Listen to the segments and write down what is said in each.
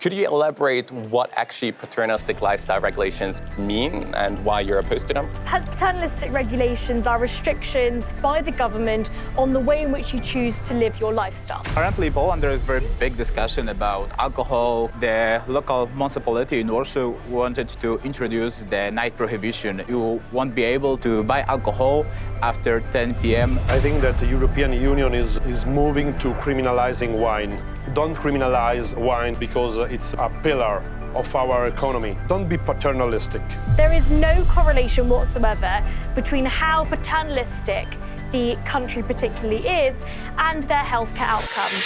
Could you elaborate what actually paternalistic lifestyle regulations mean and why you're opposed to them? Paternalistic regulations are restrictions by the government on the way in which you choose to live your lifestyle. Currently, Poland, there is very big discussion about alcohol. The local municipality in Warsaw wanted to introduce the night prohibition. You won't be able to buy alcohol after 10 p.m. I think that the European Union is moving to criminalizing wine. Don't criminalize wine because it's a pillar of our economy. Don't be paternalistic. There is no correlation whatsoever between how paternalistic the country particularly is and their healthcare outcomes.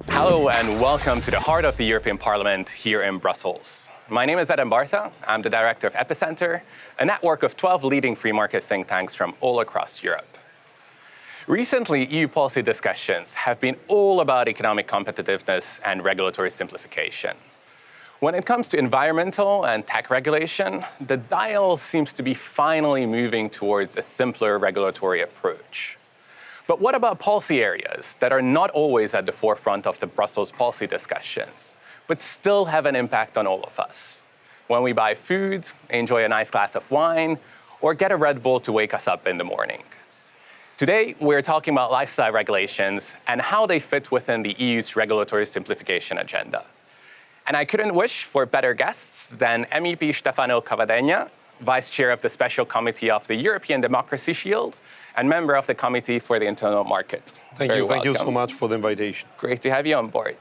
Hello and welcome to the heart of the European Parliament here in Brussels. My name is Bartha. I'm the director of Epicenter, a network of 12 leading free market think tanks from all across Europe. Recently, EU policy discussions have been all about economic competitiveness and regulatory simplification. When it comes to environmental and tech regulation, the dial seems to be finally moving towards a simpler regulatory approach. But what about policy areas that are not always at the forefront of the Brussels policy discussions, but still have an impact on all of us? When we buy food, enjoy a nice glass of wine, or get a Red Bull to wake us up in the morning. Today, we're talking about lifestyle regulations and how they fit within the EU's regulatory simplification agenda. And I couldn't wish for better guests than MEP Stefano Cavedagna, Vice Chair of the Special Committee of the European Democracy Shield, and member of the Committee for the Internal Market. Thank you so much for the invitation. Great to have you on board.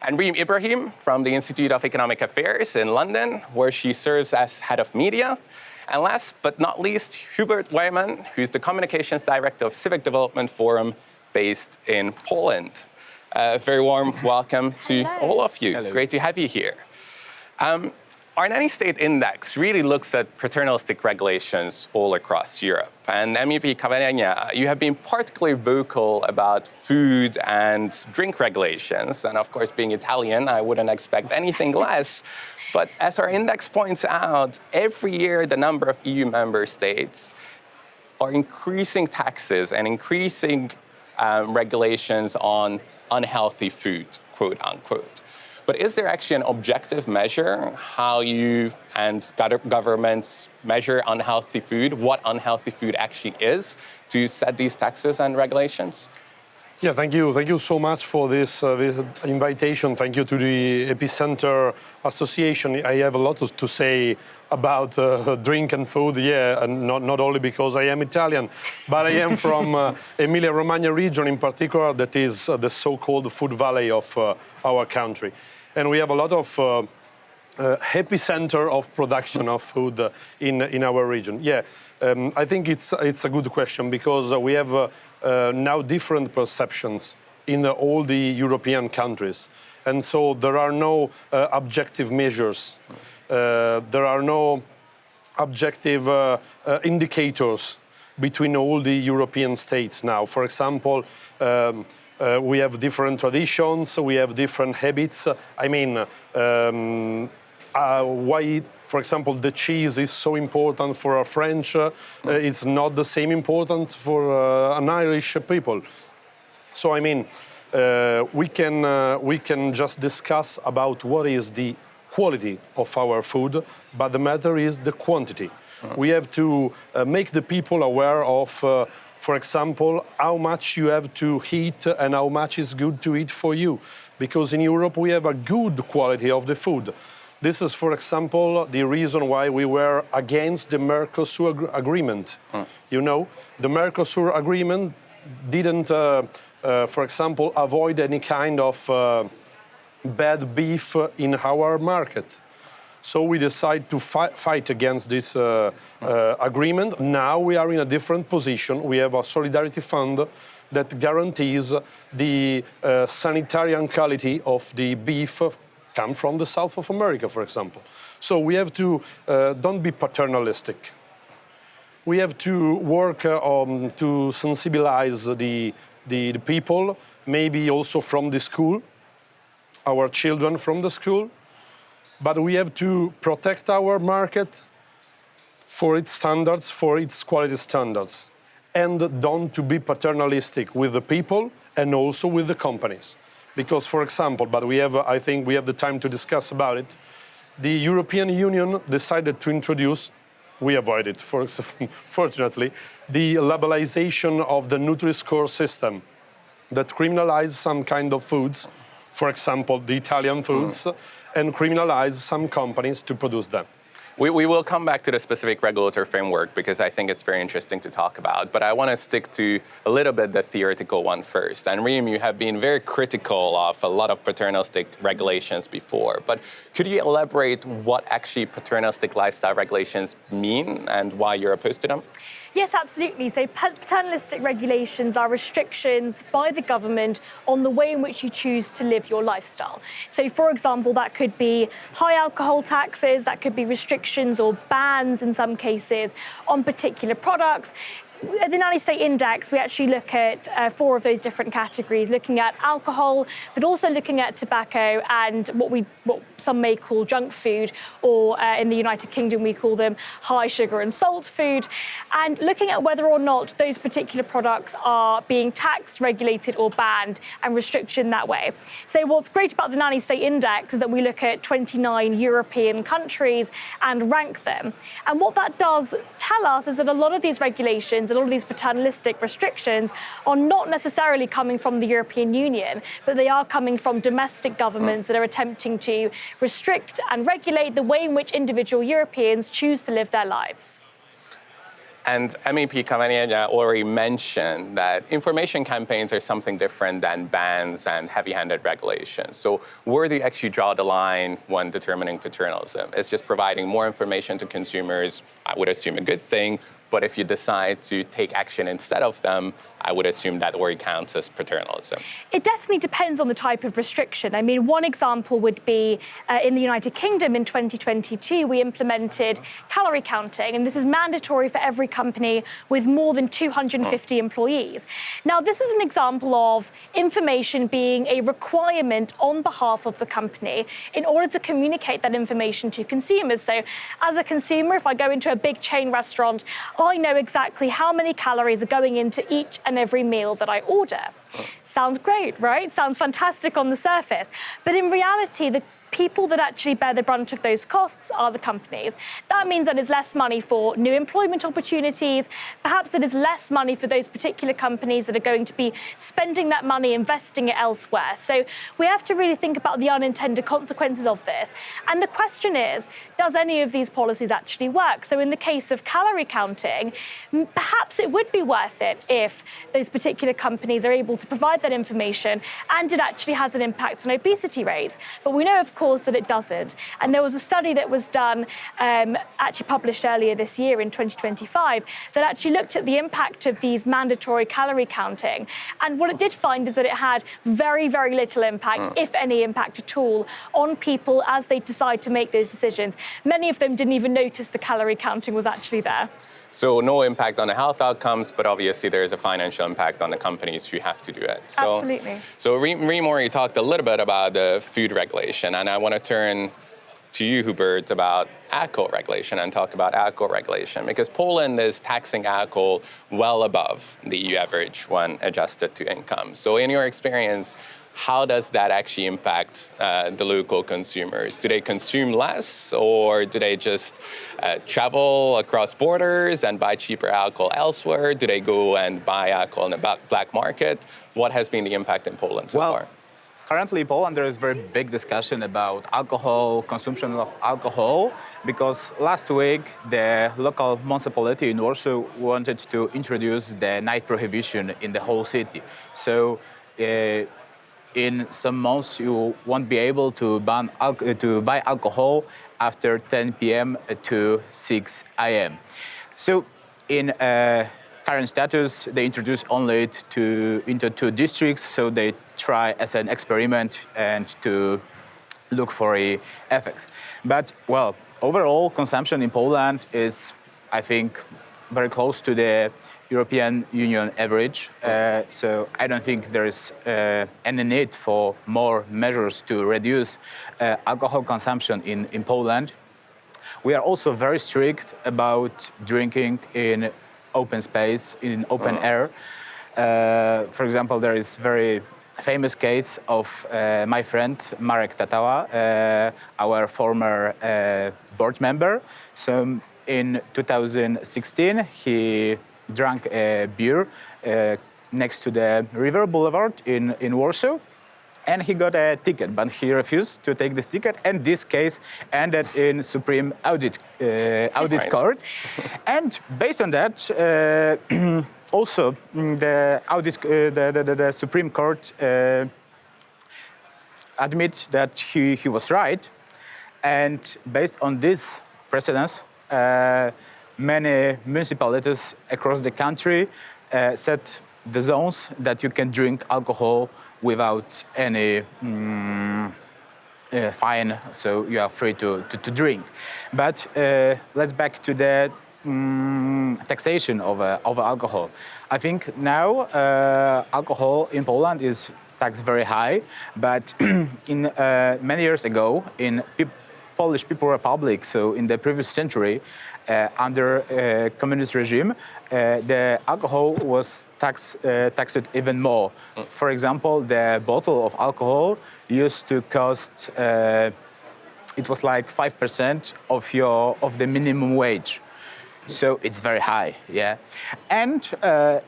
And Reem Ibrahim from the Institute of Economic Affairs in London, where she serves as head of media. And last but not least, Hubert Wejman, who's the Communications Director of Civic Development Forum based in Poland. Very warm welcome to all of you. Hello. Great to have you here. Our Nanny State Index really looks at paternalistic regulations all across Europe. And MEP Cavedagna, you have been particularly vocal about food and drink regulations. And of course, being Italian, I wouldn't expect anything less. But as our index points out, every year the number of EU member states are increasing taxes and increasing regulations on unhealthy food, quote unquote. But is there actually an objective measure how you and governments measure unhealthy food, what unhealthy food actually is, to set these taxes and regulations? Yeah, thank you. Thank you so much for this invitation. Thank you to the Epicenter Association. I have a lot to say about drink and food, and not only because I am Italian, but I am from Emilia-Romagna region in particular, that is the so-called food valley of our country. And we have a lot of epicenter of production of food in our region. I think it's a good question because we have now different perceptions in all the European countries. And so there are no objective measures. There are no objective indicators between all the European states now. For example, we have different traditions, we have different habits. Why, for example, the cheese is so important for a French, it's not the same importance for an Irish people. So, we can just discuss about what is the quality of our food, but the matter is the quantity. We have to make the people aware of, for example, how much you have to eat and how much is good to eat for you. Because in Europe, we have a good quality of the food. This is, for example, the reason why we were against the Mercosur agreement. You know, the Mercosur agreement didn't, for example, avoid any kind of bad beef in our market. So we decided to fight against this agreement. Now we are in a different position. We have a solidarity fund that guarantees the sanitary quality of the beef come from the South of America, for example. So we have to don't be paternalistic. We have to work to sensibilize the people, maybe also from the school, our children from the school. but we have to protect our market for its standards, for its quality standards, and don't to be paternalistic with the people and also with the companies. Because, for example, but I think we have the time to discuss about it, the European Union decided to introduce, we avoid it, fortunately, the labelization of the Nutri-score system that criminalizes some kind of foods, for example, the Italian foods, and criminalize some companies to produce them. We will come back to the specific regulatory framework because I think it's very interesting to talk about, but I want to stick to a little bit the theoretical one first. And Reem, you have been very critical of a lot of paternalistic regulations before, but could you elaborate what actually paternalistic lifestyle regulations mean and why you're opposed to them? Yes, absolutely. So paternalistic regulations are restrictions by the government on the way in which you choose to live your lifestyle. So, for example, that could be high alcohol taxes, that could be restrictions or bans in some cases on particular products. At the Nanny State Index, we actually look at 4 of those different categories, looking at alcohol, but also looking at tobacco and what some may call junk food, or in the United Kingdom, we call them high sugar and salt food, and looking at whether or not those particular products are being taxed, regulated, or banned and restricted in that way. So what's great about the Nanny State Index is that we look at 29 European countries and rank them. And what that does tell us is that a lot of these regulations, a lot of these paternalistic restrictions are not necessarily coming from the European Union, but they are coming from domestic governments that are attempting to restrict and regulate the way in which individual Europeans choose to live their lives. And MEP Cavedagna already mentioned that information campaigns are something different than bans and heavy-handed regulations. So where do you actually draw the line when determining paternalism? Is just providing more information to consumers, I would assume, a good thing, but if you decide to take action instead of them, I would assume that already counts as paternalism. It definitely depends on the type of restriction. I mean, one example would be in the United Kingdom in 2022, we implemented calorie counting, and this is mandatory for every company with more than 250 employees. Now, this is an example of information being a requirement on behalf of the company in order to communicate that information to consumers. So as a consumer, if I go into a big chain restaurant, I know exactly how many calories are going into each and every meal that I order. Sounds great, right? Sounds fantastic on the surface. But in reality, the people that actually bear the brunt of those costs are the companies. That means that there's less money for new employment opportunities. Perhaps it is less money for those particular companies that are going to be spending that money, investing it elsewhere. So we have to really think about the unintended consequences of this. And the question is, does any of these policies actually work? So in the case of calorie counting, perhaps it would be worth it if those particular companies are able to provide that information and it actually has an impact on obesity rates. But we know, of course, that it doesn't. And there was a study that was done, actually published earlier this year in 2025, that actually looked at the impact of these mandatory calorie counting. And what it did find is that it had very, very little impact, if any impact at all, on people as they decide to make those decisions. Many of them didn't even notice the calorie counting was actually there. So no impact on the health outcomes, but obviously there is a financial impact on the companies who have to do it. So, absolutely. So Reem already talked a little bit about the food regulation, and I want to turn to you, Hubert, about alcohol regulation and talk about alcohol regulation, because Poland is taxing alcohol well above the EU average when adjusted to income. So in your experience, how does that actually impact the local consumers? Do they consume less, or do they just travel across borders and buy cheaper alcohol elsewhere? Do they go and buy alcohol in the black market? What has been the impact in Poland so far? Currently in Poland, there is very big discussion about alcohol, consumption of alcohol, because last week the local municipality in Warsaw wanted to introduce the night prohibition in the whole city. So in some months, you won't be able to buy alcohol after 10 p.m. to 6 a.m. So in current status, they introduce only into 2 districts, so they try as an experiment and to look for effects. But, well, overall consumption in Poland is, I think, very close to the European Union average. So I don't think there is any need for more measures to reduce alcohol consumption in Poland. We are also very strict about drinking in open space, in open air. For example, there is very famous case of my friend Marek Tatała, our former board member. So in 2016, he drank a beer next to the River Boulevard in Warsaw. And he got a ticket, but he refused to take this ticket. And this case ended in Supreme Audit Court. And based on that, also the Supreme Court admit that he was right. And based on this precedence, many municipalities across the country set the zones that you can drink alcohol without any fine, so you are free to drink. But let's back to the taxation of alcohol. I think now alcohol in Poland is taxed very high, but in many years ago in Polish People Republic, so in the previous century, under communist regime, the alcohol was taxed even more. For example, the bottle of alcohol used to cost, it was like 5% of the minimum wage. So it's very high, yeah. And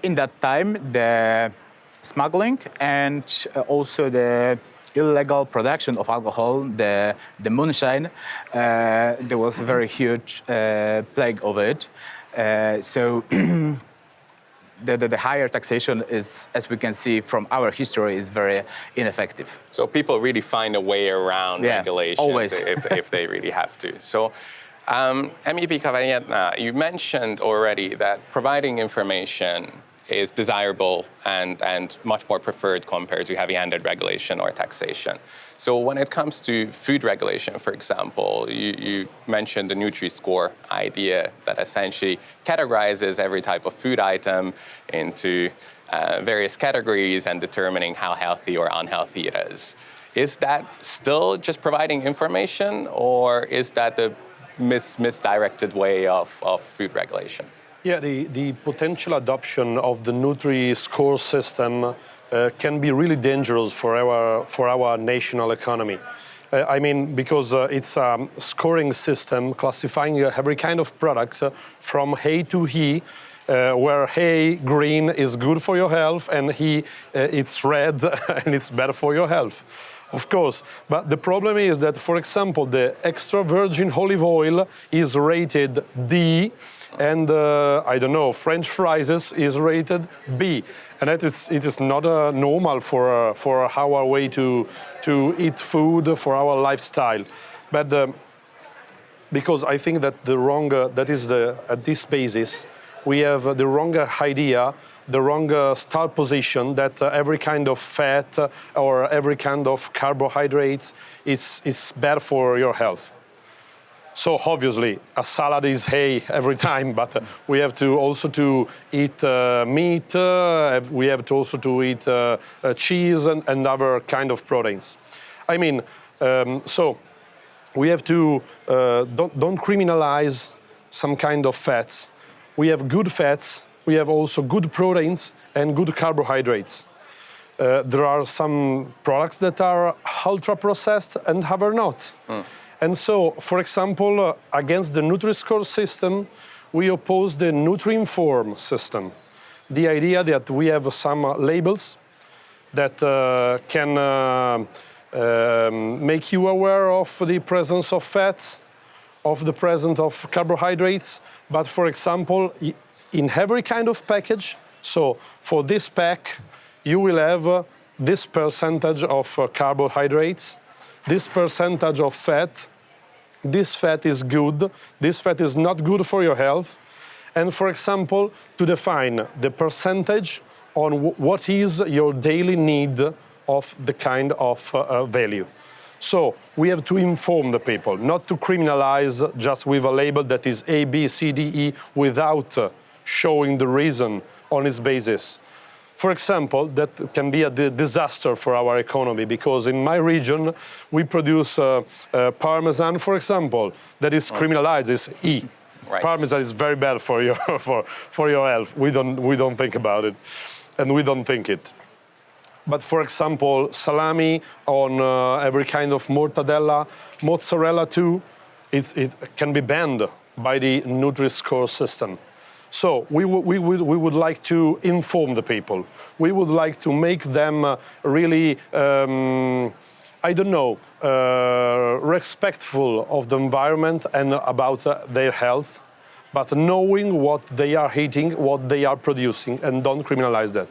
in that time, the smuggling and also the illegal production of alcohol, the moonshine, there was a very huge plague of it. So the higher taxation is, as we can see from our history, is very ineffective. So people really find a way around regulations always. if they really have to. So MEP Cavedagna, you mentioned already that providing information is desirable and much more preferred compared to heavy-handed regulation or taxation. So when it comes to food regulation, for example, you mentioned the Nutri-score idea that essentially categorizes every type of food item into various categories and determining how healthy or unhealthy it is. Is that still just providing information, or is that the misdirected way of food regulation? Yeah, the potential adoption of the Nutri-score system can be really dangerous for our national economy. I mean, because it's a scoring system classifying every kind of product from A to E, where A, green, is good for your health, and E, it's red and it's bad for your health. Of course, but the problem is that, for example, the extra virgin olive oil is rated D, and I don't know, French fries is rated B, and it is not normal for our way to eat food, for our lifestyle. But because I think that at this basis we have the wrong idea, the wrong start position that every kind of fat or every kind of carbohydrates is bad for your health. So obviously, a salad is hay every time, but we have to also to eat meat. We have to also to eat cheese and other kind of proteins. I mean, so we have to don't criminalize some kind of fats. We have good fats. We have also good proteins and good carbohydrates. There are some products that are ultra-processed and other not. And so, for example, against the Nutri-score system, we oppose the Nutri-inform system. The idea that we have some labels that can make you aware of the presence of fats, of the presence of carbohydrates, but for example, in every kind of package, so for this pack, you will have this percentage of carbohydrates, this percentage of fat, this fat is good, this fat is not good for your health, and for example, to define the percentage on what is your daily need of the kind of value. So we have to inform the people, not to criminalize just with a label that is A, B, C, D, E without showing the reason on its basis. For example, that can be a disaster for our economy, because in my region we produce Parmesan, for example, that is criminalized, is E. Right. Parmesan is very bad for your for your health. We don't think about it, and we don't think it. But for example, salami on every kind of mortadella, mozzarella too, it can be banned by the Nutri-score system. So we would like to inform the people. We would like to make them really, respectful of the environment and about their health, but knowing what they are eating, what they are producing, and don't criminalize that.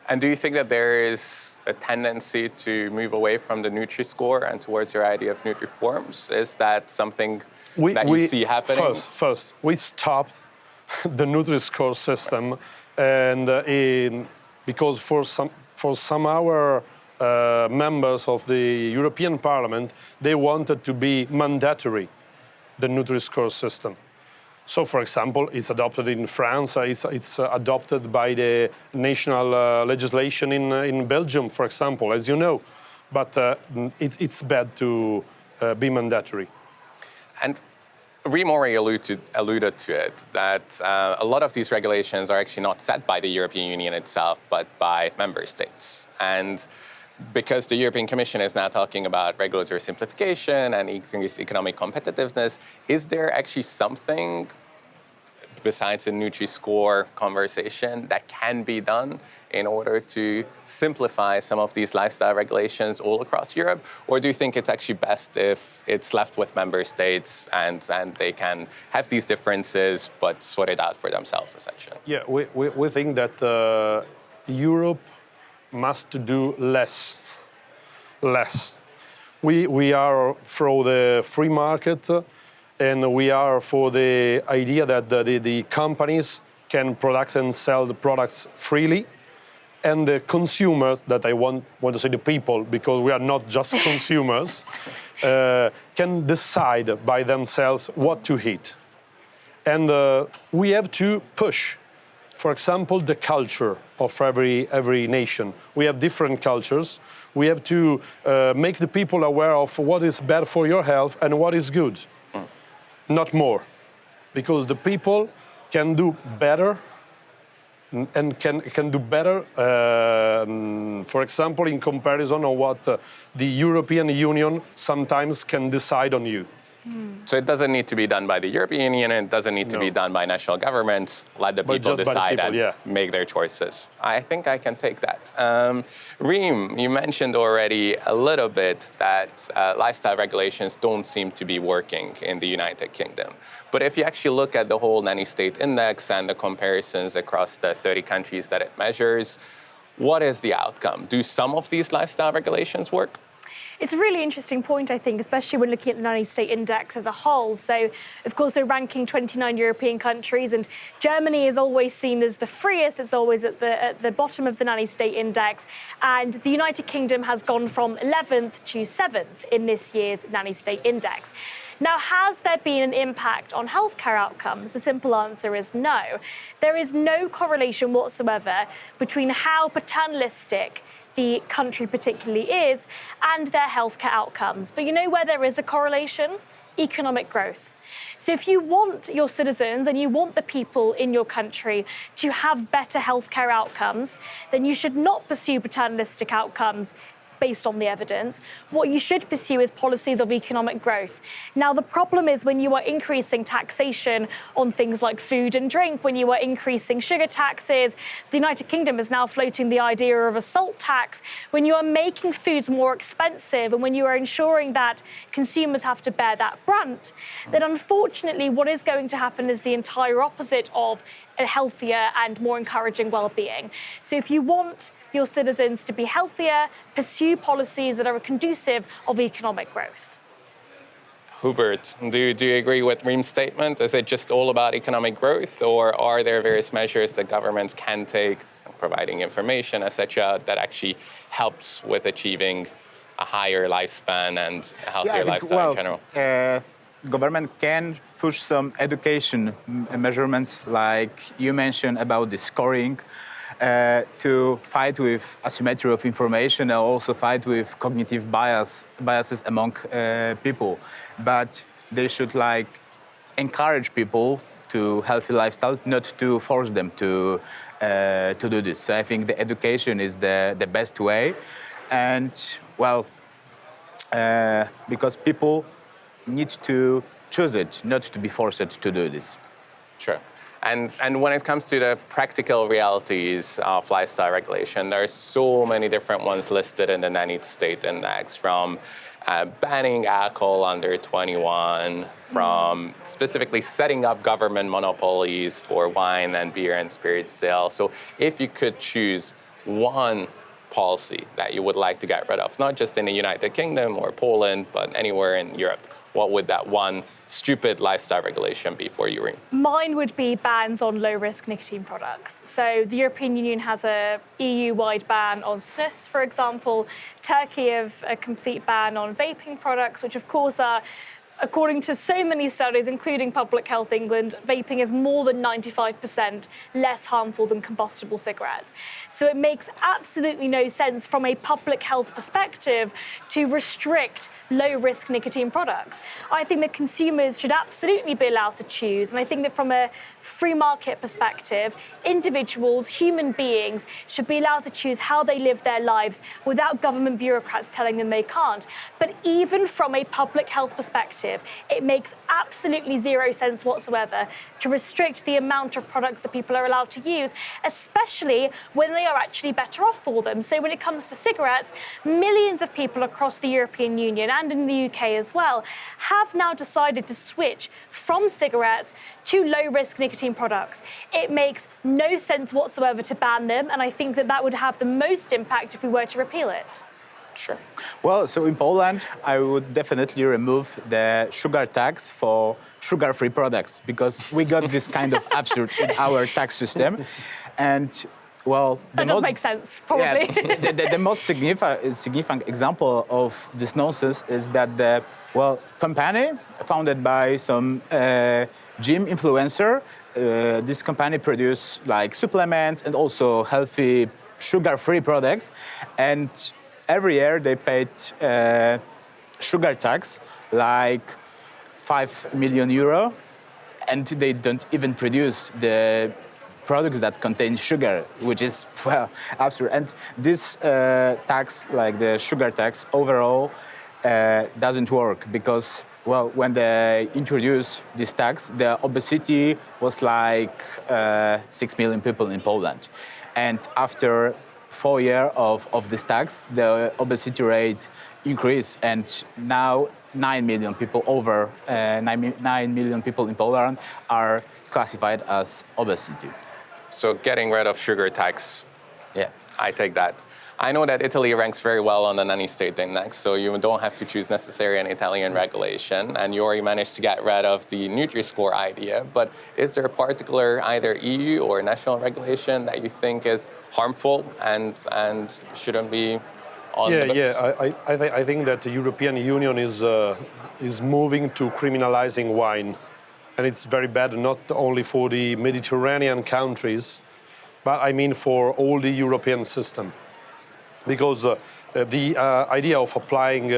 And do you think that there is a tendency to move away from the Nutri-score and towards your idea of Nutri-forms? Is that something that you see happening? First, we stopped the Nutri-score system, and because for some our members of the European Parliament, they wanted to be mandatory, the Nutri-score system. So, for example, it's adopted in France. It's adopted by the national legislation in Belgium, for example, as you know. But it's bad to be mandatory. And Reem already alluded to it, that a lot of these regulations are actually not set by the European Union itself, but by member states. And because the European Commission is now talking about regulatory simplification and increased economic competitiveness, is there actually something besides the Nutri-score conversation that can be done in order to simplify some of these lifestyle regulations all across Europe? Or do you think it's actually best if it's left with member states and they can have these differences but sort it out for themselves, essentially? Yeah, we think that Europe must do less. We are for the free market, and we are for the idea that the companies can produce and sell the products freely, and the consumers, that I want to say the people, because we are not just consumers, can decide by themselves what to eat. And we have to push, for example, the culture of every nation. We have different cultures. We have to make the people aware of what is bad for your health and what is good. Not more, because the people can do better and can do better, for example, in comparison of what the European Union sometimes can decide on you. So it doesn't need to be done by the European Union, it doesn't need to be done by national governments. Let the people decide and make their choices. I think I can take that. Reem, you mentioned already a little bit that lifestyle regulations don't seem to be working in the United Kingdom. But if you actually look at the whole Nanny State Index and the comparisons across the 30 countries that it measures, what is the outcome? Do some of these lifestyle regulations work? It's a really interesting point, I think, especially when looking at the Nanny State Index as a whole. So, of course, we're ranking 29 European countries, and Germany is always seen as the freest. It's always at the bottom of the Nanny State Index. And the United Kingdom has gone from 11th to 7th in this year's Nanny State Index. Now, has there been an impact on healthcare outcomes? The simple answer is no. There is no correlation whatsoever between how paternalistic the country particularly is and their healthcare outcomes. But you know where there is a correlation? Economic growth. So if you want your citizens and you want the people in your country to have better healthcare outcomes, then you should not pursue paternalistic outcomes based on the evidence. What you should pursue is policies of economic growth. Now, the problem is when you are increasing taxation on things like food and drink, when you are increasing sugar taxes, the United Kingdom is now floating the idea of a salt tax, when you are making foods more expensive and when you are ensuring that consumers have to bear that brunt, then unfortunately what is going to happen is the entire opposite of a healthier and more encouraging well-being. So if you want your citizens to be healthier, pursue policies that are conducive of economic growth. Hubert, do you agree with Reem's statement? Is it just all about economic growth, or are there various measures that governments can take, providing information, etc., that actually helps with achieving a higher lifespan and a healthier lifestyle in general? Government can push some education measurements, like you mentioned about the scoring, to fight with asymmetry of information and also fight with cognitive biases among people. But they should encourage people to healthy lifestyle, not to force them to do this. So I think the education is the best way, and because people need to choose it, not to be forced to do this. Sure. And when it comes to the practical realities of lifestyle regulation, there are so many different ones listed in the Nanny State Index, from banning alcohol under 21, from specifically setting up government monopolies for wine and beer and spirit sales. So if you could choose one policy that you would like to get rid of, not just in the United Kingdom or Poland, but anywhere in Europe, what would that one stupid lifestyle regulation be for you, Reem? Mine would be bans on low-risk nicotine products. So the European Union has a EU-wide ban on snus, for example. Turkey have a complete ban on vaping products, which of course are, according to so many studies, including Public Health England, vaping is more than 95% less harmful than combustible cigarettes. So it makes absolutely no sense from a public health perspective to restrict low-risk nicotine products. I think that consumers should absolutely be allowed to choose, and I think that from a free market perspective, individuals, human beings, should be allowed to choose how they live their lives without government bureaucrats telling them they can't. But even from a public health perspective, it makes absolutely zero sense whatsoever to restrict the amount of products that people are allowed to use, especially when they are actually better off for them. So when it comes to cigarettes, millions of people across the European Union and in the UK as well have now decided to switch from cigarettes to low-risk nicotine products. It makes no sense whatsoever to ban them, and I think that that would have the most impact if we were to repeal it. Sure. Well, so in Poland, I would definitely remove the sugar tax for sugar-free products, because we got this kind of absurd in our tax system. And, well... That does make sense, probably. Yeah, the most significant example of this nonsense is that the, company founded by some gym influencer, this company produce supplements and also healthy sugar-free products. And every year they paid sugar tax, 5 million euro, and they don't even produce the products that contain sugar, which is, absurd. And this tax, the sugar tax, overall doesn't work, because, when they introduced this tax, the obesity was 6 million people in Poland. And after 4 years of this tax, the obesity rate increased, and now 9 million people, over 9 million people in Poland are classified as obesity. So getting rid of sugar tax, yeah, I take that. I know that Italy ranks very well on the Nanny State Index, so you don't have to choose necessarily an Italian regulation, and you already managed to get rid of the Nutri-score idea. But is there a particular either EU or national regulation that you think is harmful and shouldn't be on the books? Yeah. I think that the European Union is moving to criminalizing wine, and it's very bad not only for the Mediterranean countries, but I mean for all the European system. Because the idea of applying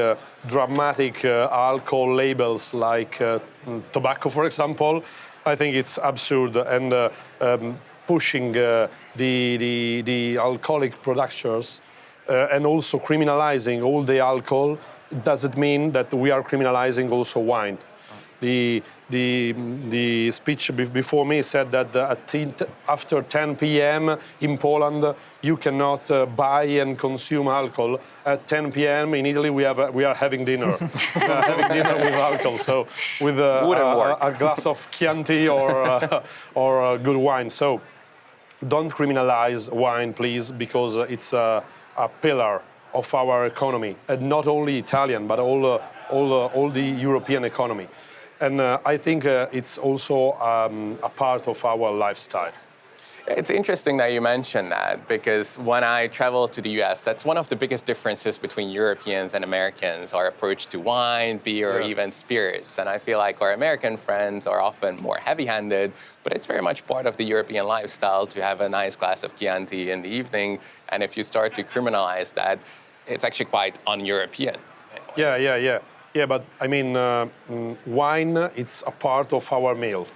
dramatic alcohol labels like tobacco, for example, I think it's absurd, and pushing the alcoholic producers and also criminalizing all the alcohol doesn't mean that we are criminalizing also wine. The speech before me said that after 10 p.m. in Poland, you cannot buy and consume alcohol. At 10 p.m. in Italy, we are having dinner. We are having dinner with alcohol, so with a glass of Chianti or good wine. So don't criminalize wine, please, because it's a pillar of our economy, and not only Italian, but all the European economy. And I think it's also a part of our lifestyle. It's interesting that you mentioned that because when I travel to the US, that's one of the biggest differences between Europeans and Americans, our approach to wine, beer, or even spirits. And I feel like our American friends are often more heavy-handed, but it's very much part of the European lifestyle to have a nice glass of Chianti in the evening. And if you start to criminalize that, it's actually quite un-European. Yeah, but I mean, wine, it's a part of our meal.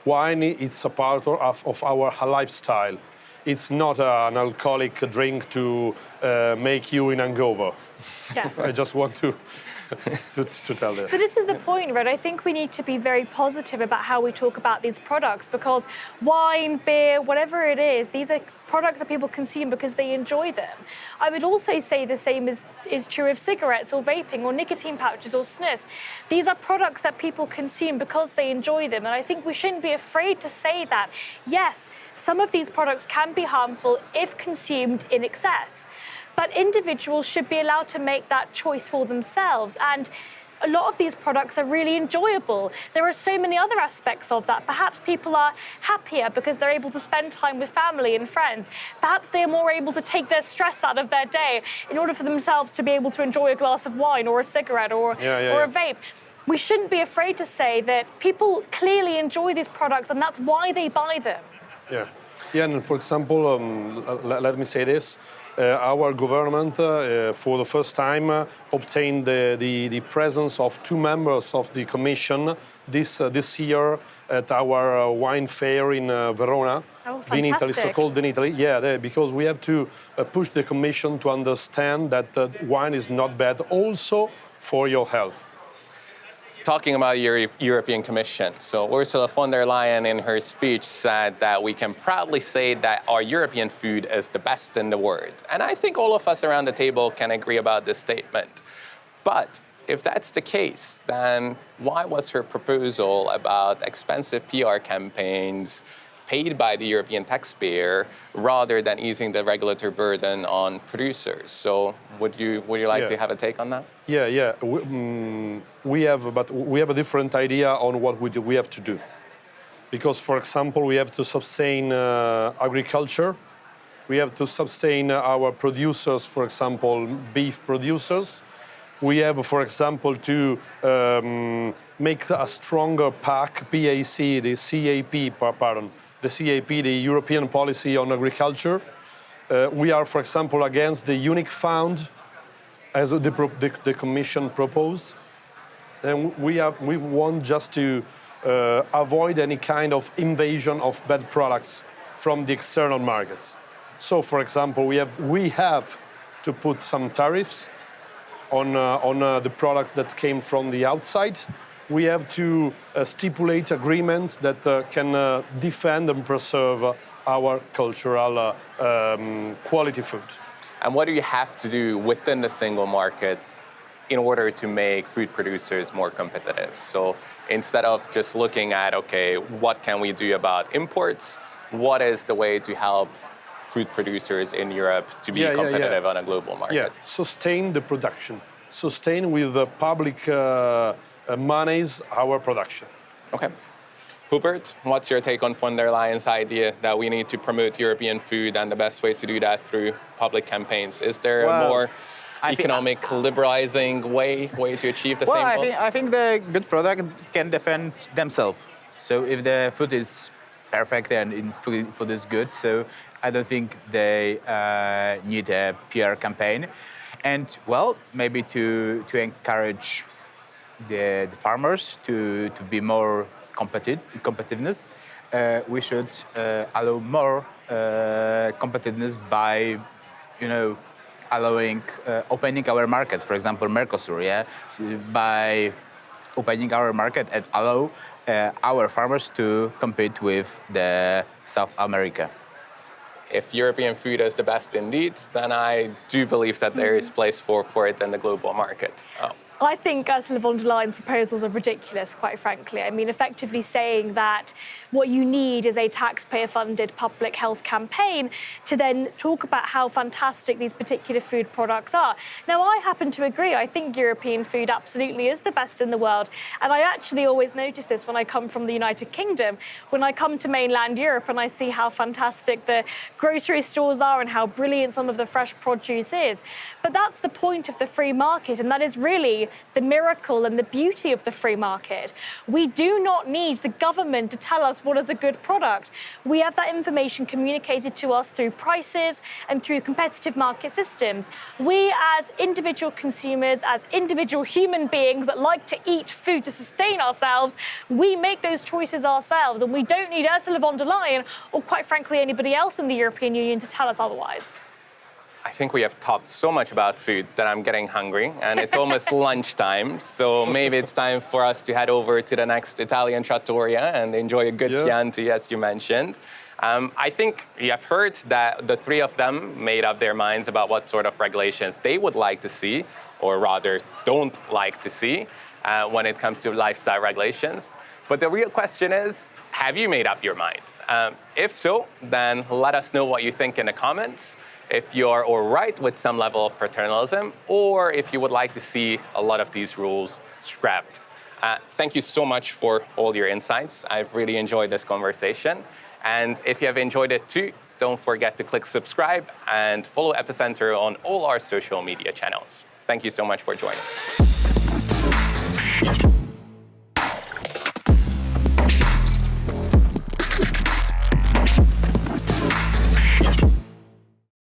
Wine, it's a part of our lifestyle. It's not an alcoholic drink to make you in hangover. Yes. I just want to tell this. But this is the point, right? I think we need to be very positive about how we talk about these products because wine, beer, whatever it is, these are products that people consume because they enjoy them. I would also say the same is true of cigarettes or vaping or nicotine pouches or snus. These are products that people consume because they enjoy them. And I think we shouldn't be afraid to say that, yes, some of these products can be harmful if consumed in excess. But individuals should be allowed to make that choice for themselves. And a lot of these products are really enjoyable. There are so many other aspects of that. Perhaps people are happier because they're able to spend time with family and friends. Perhaps they are more able to take their stress out of their day in order for themselves to be able to enjoy a glass of wine or a cigarette or a vape. We shouldn't be afraid to say that people clearly enjoy these products and that's why they buy them. Yeah, and for example, let me say this. Our government, for the first time, obtained the presence of 2 members of the Commission this year at our wine fair in Verona, in Italy, so-called in Italy. Yeah, because we have to push the Commission to understand that wine is not bad, also for your health. Talking about European Commission, so Ursula von der Leyen in her speech said that we can proudly say that our European food is the best in the world. And I think all of us around the table can agree about this statement. But if that's the case, then why was her proposal about expensive PR campaigns paid by the European taxpayer rather than easing the regulatory burden on producers? So would you like to have a take on that? Yeah. We have a different idea on what we have to do. Because, for example, we have to sustain agriculture. We have to sustain our producers, for example, beef producers. We have, for example, to make a stronger PAC, PAC, the CAP, the European Policy on Agriculture. We are, for example, against the unique fund, as the Commission proposed. And we want just to avoid any kind of invasion of bad products from the external markets. So, for example, we have to put some tariffs on the products that came from the outside. We have to stipulate agreements that can defend and preserve our cultural quality food. And what do you have to do within the single market in order to make food producers more competitive? So instead of just looking at, okay, what can we do about imports, what is the way to help food producers in Europe to be competitive on a global market? Yeah, sustain the production. Sustain with the public monies our production. Okay. Hubert, what's your take on von der Leyen's idea that we need to promote European food and the best way to do that through public campaigns? Is there a more economic liberalizing way to achieve the same goals? I think the good product can defend themselves. So if the food is perfect and food is good, so I don't think they need a PR campaign. And well, maybe to encourage the farmers to be more competitiveness, we should allow more competitiveness by, opening our markets. For example, Mercosur, so by opening our market and allow our farmers to compete with the South America. If European food is the best indeed, then I do believe that there is place for it in the global market. I think Ursula von der Leyen's proposals are ridiculous, quite frankly. I mean, effectively saying that what you need is a taxpayer-funded public health campaign to then talk about how fantastic these particular food products are. Now, I happen to agree. I think European food absolutely is the best in the world. And I actually always notice this when I come from the United Kingdom. When I come to mainland Europe and I see how fantastic the grocery stores are and how brilliant some of the fresh produce is. But that's the point of the free market, and that is really the miracle and the beauty of the free market. We do not need the government to tell us what is a good product. We have that information communicated to us through prices and through competitive market systems. We, as individual consumers, as individual human beings that like to eat food to sustain ourselves, we make those choices ourselves, and we don't need Ursula von der Leyen or, quite frankly, anybody else in the European Union to tell us otherwise. I think we have talked so much about food that I'm getting hungry, and it's almost lunchtime, so maybe it's time for us to head over to the next Italian trattoria and enjoy a good Chianti, as you mentioned. I think you have heard that the three of them made up their minds about what sort of regulations they would like to see, or rather don't like to see, when it comes to lifestyle regulations. But the real question is, have you made up your mind? If so, then let us know what you think in the comments. If you're all right with some level of paternalism, or if you would like to see a lot of these rules scrapped. Thank you so much for all your insights. I've really enjoyed this conversation. And if you have enjoyed it too, don't forget to click subscribe and follow Epicenter on all our social media channels. Thank you so much for joining.